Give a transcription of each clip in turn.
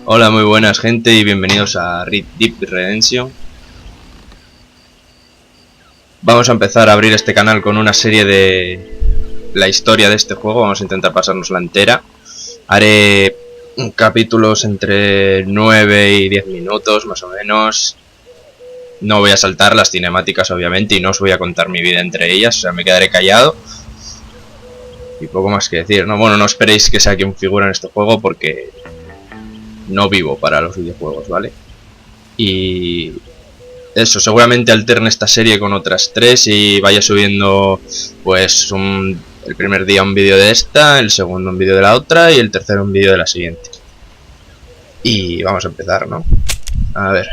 Hola, muy buenas gente y bienvenidos a Red Dead Redemption. Vamos a empezar a abrir este canal con una serie de la historia de este juego. Vamos a intentar pasárnosla entera. Haré capítulos entre 9 y 10 minutos más o menos. No voy a saltar las cinemáticas obviamente y no os voy a contar mi vida entre ellas, o sea, me quedaré callado. Y poco más que decir, ¿no? Bueno, no esperéis que sea quien figura en este juego porque no vivo para los videojuegos, ¿vale? Y eso, seguramente alterne esta serie con otras tres y vaya subiendo pues el primer día un vídeo de esta, el segundo un vídeo de la otra y el tercero un vídeo de la siguiente. Y vamos a empezar, ¿no? A ver.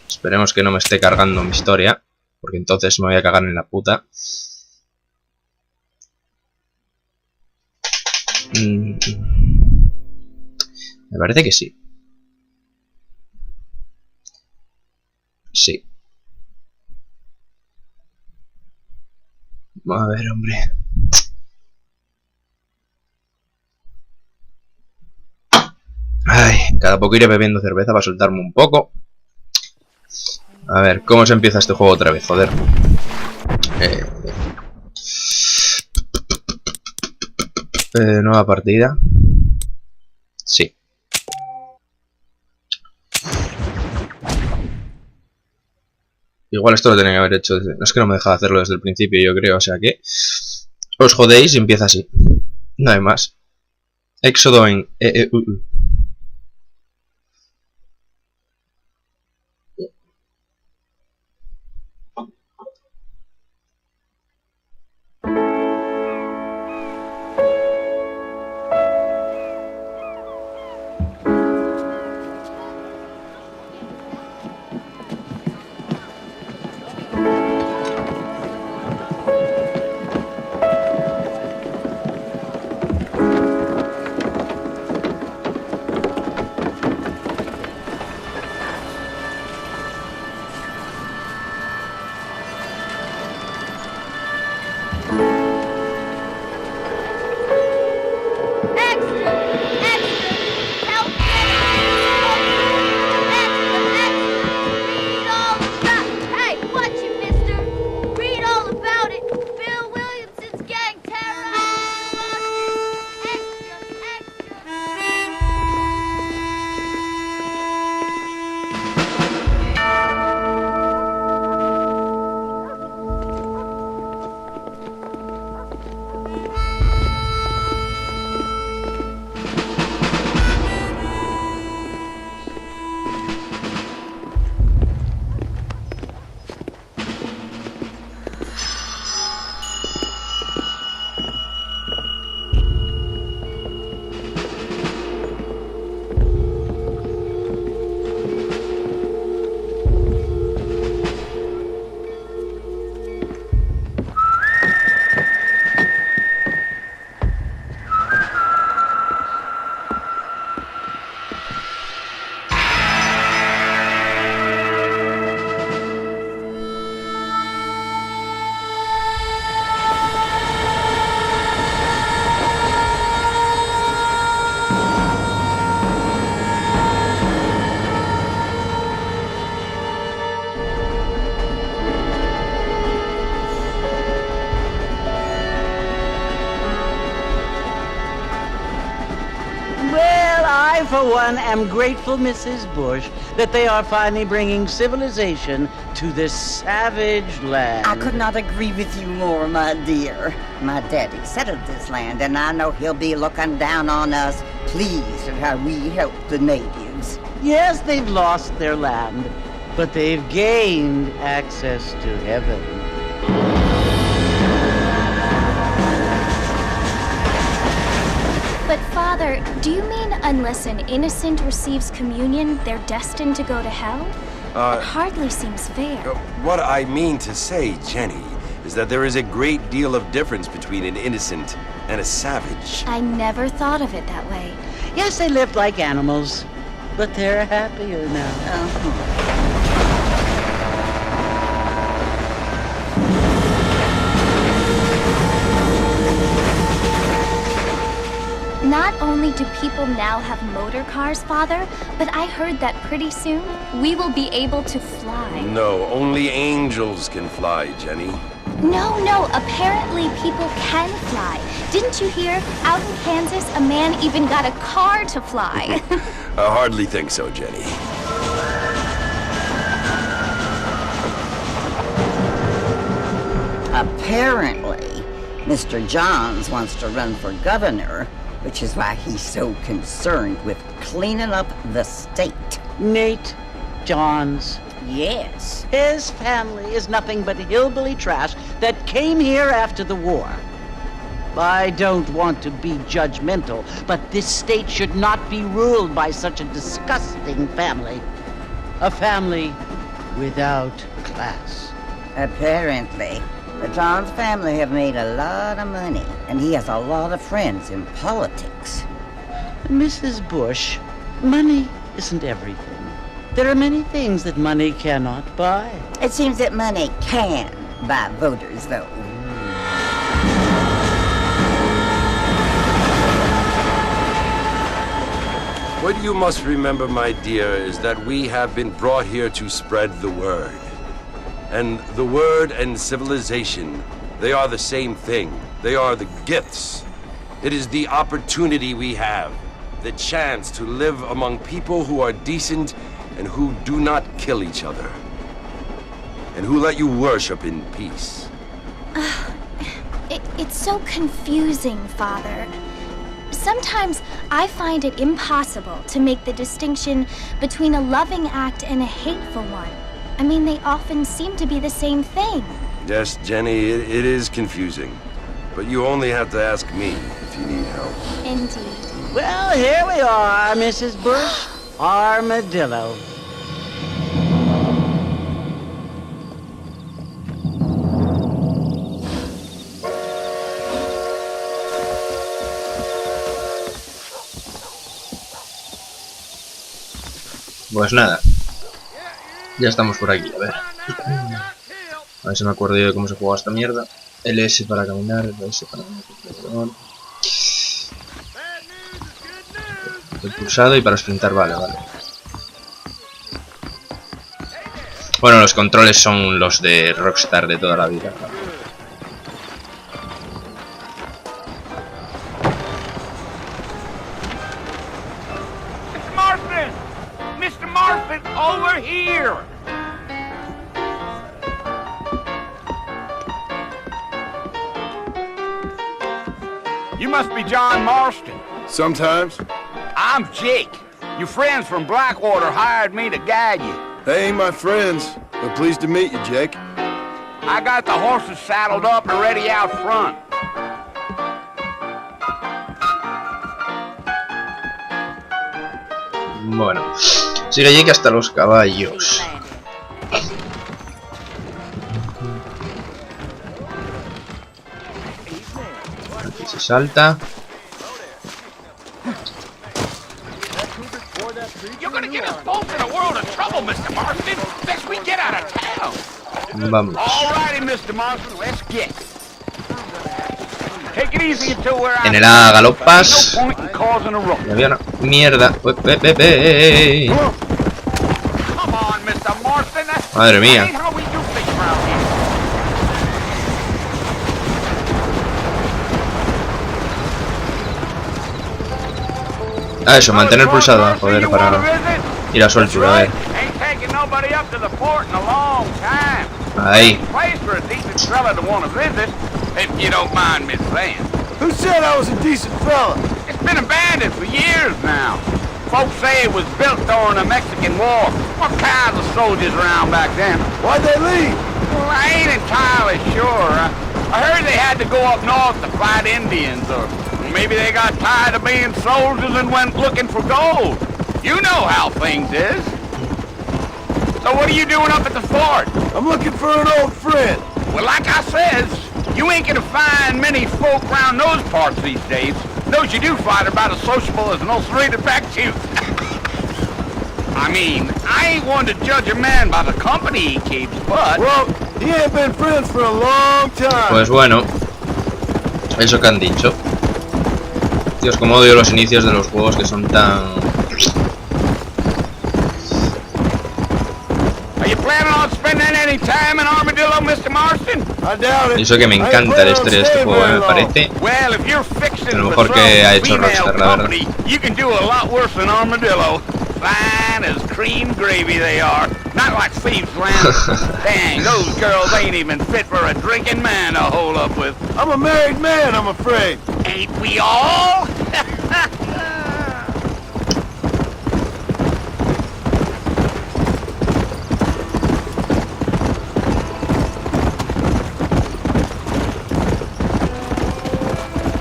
Esperemos que no me esté cargando mi historia, porque entonces me voy a cagar en la puta. Me parece que sí. Sí. A ver, hombre. Ay, cada poco iré bebiendo cerveza para soltarme un poco. A ver, ¿cómo se empieza este juego otra vez? Joder. Nueva partida. Sí. Igual esto lo tenía que haber hecho desde... No es que no me dejaba hacerlo desde el principio, yo creo. O sea que... os jodéis y empieza así. No hay más. Éxodo en... For one, am grateful, Mrs. Bush, that they are finally bringing civilization to this savage land. I could not agree with you more, my dear. My daddy settled this land, and I know he'll be looking down on us, pleased at how we help the natives. Yes, they've lost their land, but they've gained access to heaven. But Father, do you mean unless an innocent receives communion, they're destined to go to hell? It hardly seems fair. What I mean to say, Jenny, is that there is a great deal of difference between an innocent and a savage. I never thought of it that way. Yes, they lived like animals, but they're happier now. Not only do people now have motor cars, Father, but I heard that pretty soon we will be able to fly. No, only angels can fly, Jenny. No, apparently people can fly. Didn't you hear? Out in Kansas, a man even got a car to fly. I hardly think so, Jenny. Apparently, Mr. Johns wants to run for governor, which is why he's so concerned with cleaning up the state. Nate Johns. Yes. His family is nothing but hillbilly trash that came here after the war. I don't want to be judgmental, but this state should not be ruled by such a disgusting family. A family without class. Apparently, the Johns family have made a lot of money, and he has a lot of friends in politics. Mrs. Bush, money isn't everything. There are many things that money cannot buy. It seems that money can buy voters, though. What you must remember, my dear, is that we have been brought here to spread the word. And the word and civilization, they are the same thing. They are the gifts. It is the opportunity we have, the chance to live among people who are decent and who do not kill each other, and who let you worship in peace. It's so confusing, Father. Sometimes I find it impossible to make the distinction between a loving act and a hateful one. I mean, they often seem to be the same thing. Yes, Jenny, it is confusing. But you only have to ask me if you need help. Indeed. Well, here we are, Mrs. Bush. Armadillo. Pues nada. Ya estamos por aquí, a ver. A ver si me acuerdo yo de cómo se juega esta mierda. LS para caminar, LS para caminar. El pulsado y para sprintar, vale. Bueno, los controles son los de Rockstar de toda la vida. Mr. Marston, over here! You must be John Marston. Sometimes. I'm Jake. Your friends from Blackwater hired me to guide you. They ain't my friends, but pleased to meet you, Jake. I got the horses saddled up and ready out front. Bueno, sigue Jake hasta los caballos. Aquí se salta. Vamos. En el A galopas. Y había una mierda. Madre mía. Ah, eso, mantener pulsado, joder, para ir a su altura, a ver. Ahí. Who said I was a decent fella? It's been abandoned for years now. Folks say it was built during the Mexican War. What kinds of soldiers around back then? Why'd they leave? Well, I ain't entirely sure. I heard they had to go up north to fight Indians, or maybe they got tired of being soldiers and went looking for gold. You know how things is. So what are you doing up at the fort? I'm looking for an old friend. Well, like I says, you ain't gonna find many folk around those parts these days. Those you do find are about as sociable as an ulcerated back tooth. I mean, I ain't one to judge a man by the company he keeps, but... Well, he ain't been friends for a long time. Pues bueno, eso que han dicho. Dios, cómo odio los inicios de los juegos que son tan... Y eso que me encanta la historia de este juego, me parece de lo mejor que ha hecho Rockstar, la verdad. Fine as cream gravy they are. Not like Thieves Land. Dang, those girls ain't even fit for a drinking man to hold up with. I'm a married man, I'm afraid. Ain't we all?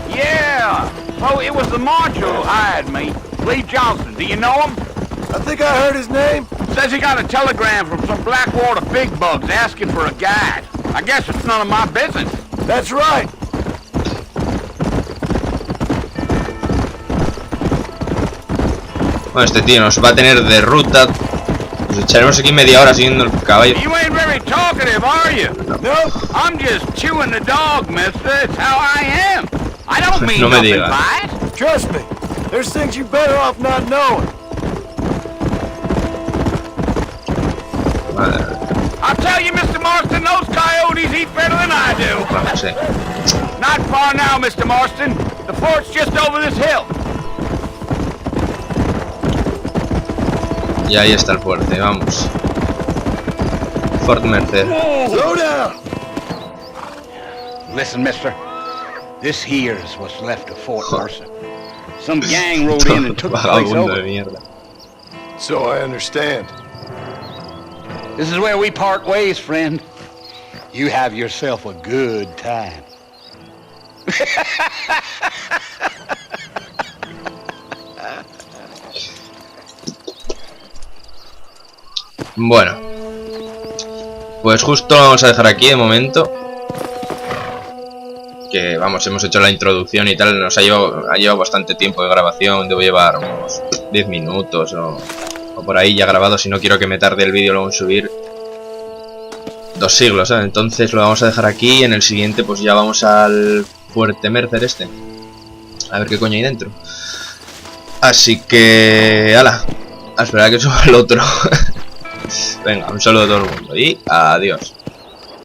Yeah. Oh, it was the marshal who hired me. Lee Johnson. Do you know him? I think I heard his name. Says he got a telegram from some Blackwater big bugs asking for a guide. I guess it's none of my business. That's right. Bueno, este tío nos va a tener de ruta. Nos echaremos aquí media hora siguiendo el caballo. You ain't very talkative, are you? No. I'm just chewing the dog, mister. It's how I am. I don't mean No me nothing digas. by it. Trust me. There's things you're better off not knowing. Madre. I'll tell you, Mr. Marston, those coyotes eat better than I do. Bueno, sí. Not far now, Mr. Marston. The fort's just over this hill. Y ahí está el fuerte, vamos. Fort Mercer. Slow down. Listen, mister. This here's what's left of Fort Mercer. Some gang rode in and took the place Vagabundo de over. mierda. So I understand. This is where we part ways, friend. You have yourself a good time. Bueno, pues justo lo vamos a dejar aquí de momento. Que vamos, hemos hecho la introducción y tal. Nos ha llevado bastante tiempo de grabación. Debo llevar unos 10 minutos o por ahí ya grabado. Si no quiero que me tarde el vídeo luego en subir 2 siglos, ¿sabes? Entonces lo vamos a dejar aquí. En el siguiente pues ya vamos al Fuerte Mercer este. A ver qué coño hay dentro. Así que... ¡hala! A esperar a que suba el otro. Venga, un saludo a todo el mundo y adiós.